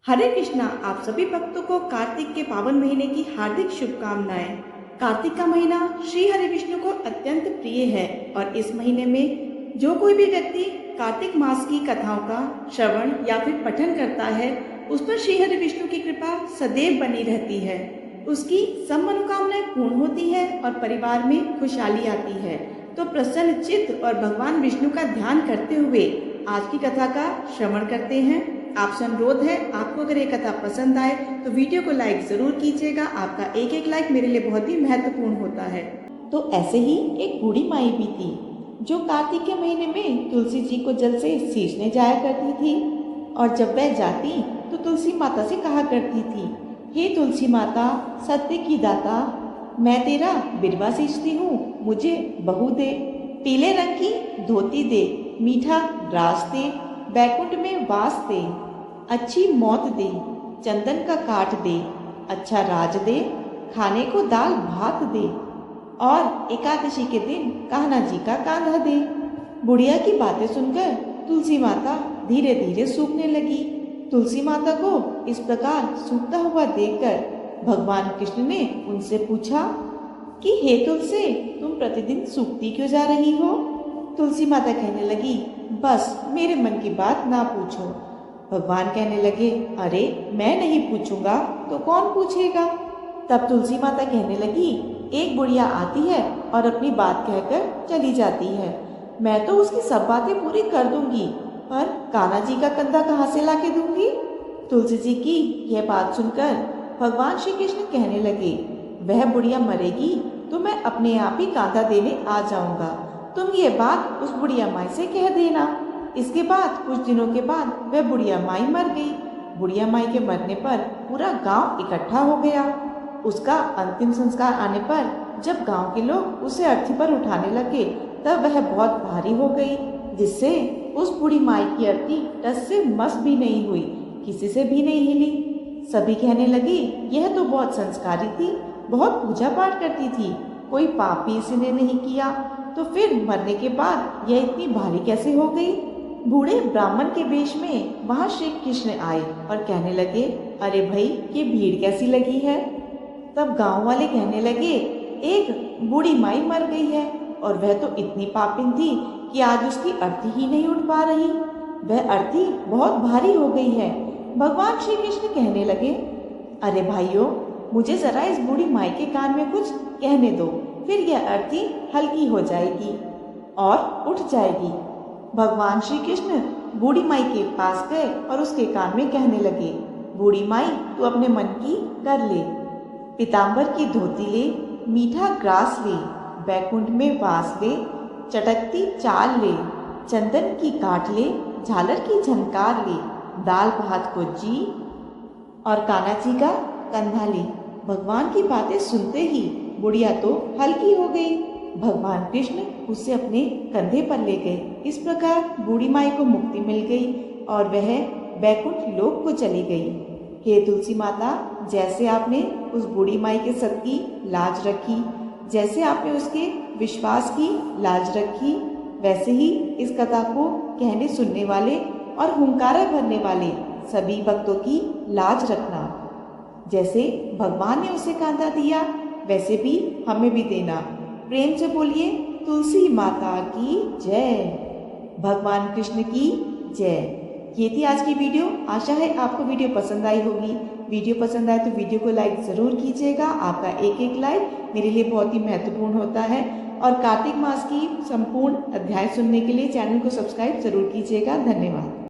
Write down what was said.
हरे कृष्णा। आप सभी भक्तों को कार्तिक के पावन महीने की हार्दिक शुभकामनाएं। कार्तिक का महीना श्री हरि विष्णु को अत्यंत प्रिय है और इस महीने में जो कोई भी व्यक्ति कार्तिक मास की कथाओं का श्रवण या फिर पठन करता है, उस पर श्री हरि विष्णु की कृपा सदैव बनी रहती है। उसकी सब मनोकामनाएं पूर्ण होती है और परिवार में खुशहाली आती है। तो प्रसन्न चित्त और भगवान विष्णु का ध्यान करते हुए आज की कथा का श्रवण करते हैं। आपसे अनुरोध है, आपको अगर ये कथा पसंद आए तो वीडियो को लाइक जरूर कीजिएगा। आपका एक एक लाइक मेरे लिए बहुत ही महत्वपूर्ण होता है। तो ऐसे ही एक बूढ़ी माई भी थी जो कार्तिक के महीने में तुलसी जी को जल से सींचने जाया करती थी। और जब वह जाती तो तुलसी माता से कहा करती थी, हे तुलसी माता, सत्य की दाता, मैं तेरा बिरवा सींचती हूँ, मुझे बहू दे, पीले रंग की धोती दे, मीठा ग्रास दे, बैकुंठ में वास दे, अच्छी मौत दे, चंदन का काठ दे, अच्छा राज दे, खाने को दाल भात दे, और एकादशी के दिन कान्हा जी का कांधा दे। बुढ़िया की बातें सुनकर तुलसी माता धीरे धीरे सूखने लगी। तुलसी माता को इस प्रकार सूखता हुआ देखकर भगवान कृष्ण ने उनसे पूछा कि हे तुलसी, तुम प्रतिदिन सूखती क्यों जा रही हो? तुलसी माता कहने लगी, बस मेरे मन की बात ना पूछो। भगवान कहने लगे, अरे मैं नहीं पूछूंगा तो कौन पूछेगा? तब तुलसी माता कहने लगी, एक बुढ़िया आती है और अपनी बात कहकर चली जाती है। मैं तो उसकी सब बातें पूरी कर दूंगी, पर कान्हा जी का कंधा कहाँ से लाके दूंगी? तुलसी जी की यह बात सुनकर भगवान श्री कृष्ण कहने लगे, वह बुढ़िया मरेगी तो मैं अपने आप ही कांधा देने आ जाऊंगा। तुम ये बात उस बुढ़िया माई से कह देना। इसके बाद कुछ दिनों के बाद वह बुढ़िया माई मर गई। बुढ़िया माई के मरने पर पूरा गांव इकट्ठा हो गया। उसका अंतिम संस्कार आने पर जब गांव के लोग उसे अर्थी पर उठाने लगे तब वह बहुत भारी हो गई, जिससे उस बूढ़ी माई की अर्थी टस से मस भी नहीं हुई, किसी से भी नहीं हिली। सभी कहने लगे, यह तो बहुत संस्कारी थी, बहुत पूजा पाठ करती थी, कोई पाप भी इसने नहीं किया, तो फिर मरने के बाद यह इतनी भारी कैसे हो गई? बूढ़े ब्राह्मण के वेश में वहां श्री कृष्ण आए और कहने लगे, अरे भाई, ये भीड़ कैसी लगी है? तब गांव वाले कहने लगे, एक बूढ़ी माई मर गई है और वह तो इतनी पापिन थी कि आज उसकी अर्थी ही नहीं उठ पा रही। वह अर्थी बहुत भारी हो गई है। भगवान श्री कृष्ण कहने लगे, अरे भाइयों, मुझे जरा इस बूढ़ी माई के कान में कुछ कहने दो, फिर यह अर्थी हल्की हो जाएगी और उठ जाएगी। भगवान श्री कृष्ण बूढ़ी माई के पास गए और उसके कान में कहने लगे, बूढ़ी माई, तू अपने मन की कर ले, पीताम्बर की धोती ले, मीठा ग्रास ले, बैकुंठ में वास ले, चटकती चाल ले, चंदन की काठ ले, झालर की झनकार ले, दाल भात को जी और कान्हा जी का कंधा ले। भगवान की बातें सुनते ही बुढ़िया तो हल्की हो गई। भगवान कृष्ण उसे अपने कंधे पर ले गए। इस प्रकार बूढ़ी माई को मुक्ति मिल गई और वह बैकुंठ लोक को चली गई। हे तुलसी माता, जैसे आपने उस बूढ़ी माई के सत की लाज रखी, जैसे आपने उसके विश्वास की लाज रखी, वैसे ही इस कथा को कहने सुनने वाले और हुंकारा भरने वाले सभी भक्तों की लाज रखना। जैसे भगवान ने उसे कांधा दिया, वैसे भी हमें भी देना। प्रेम से बोलिए, तुलसी माता की जय, भगवान कृष्ण की जय। ये थी आज की वीडियो। आशा है आपको वीडियो पसंद आई होगी। वीडियो पसंद आए तो वीडियो को लाइक ज़रूर कीजिएगा। आपका एक एक लाइक मेरे लिए बहुत ही महत्वपूर्ण होता है। और कार्तिक मास की संपूर्ण अध्याय सुनने के लिए चैनल को सब्सक्राइब जरूर कीजिएगा। धन्यवाद।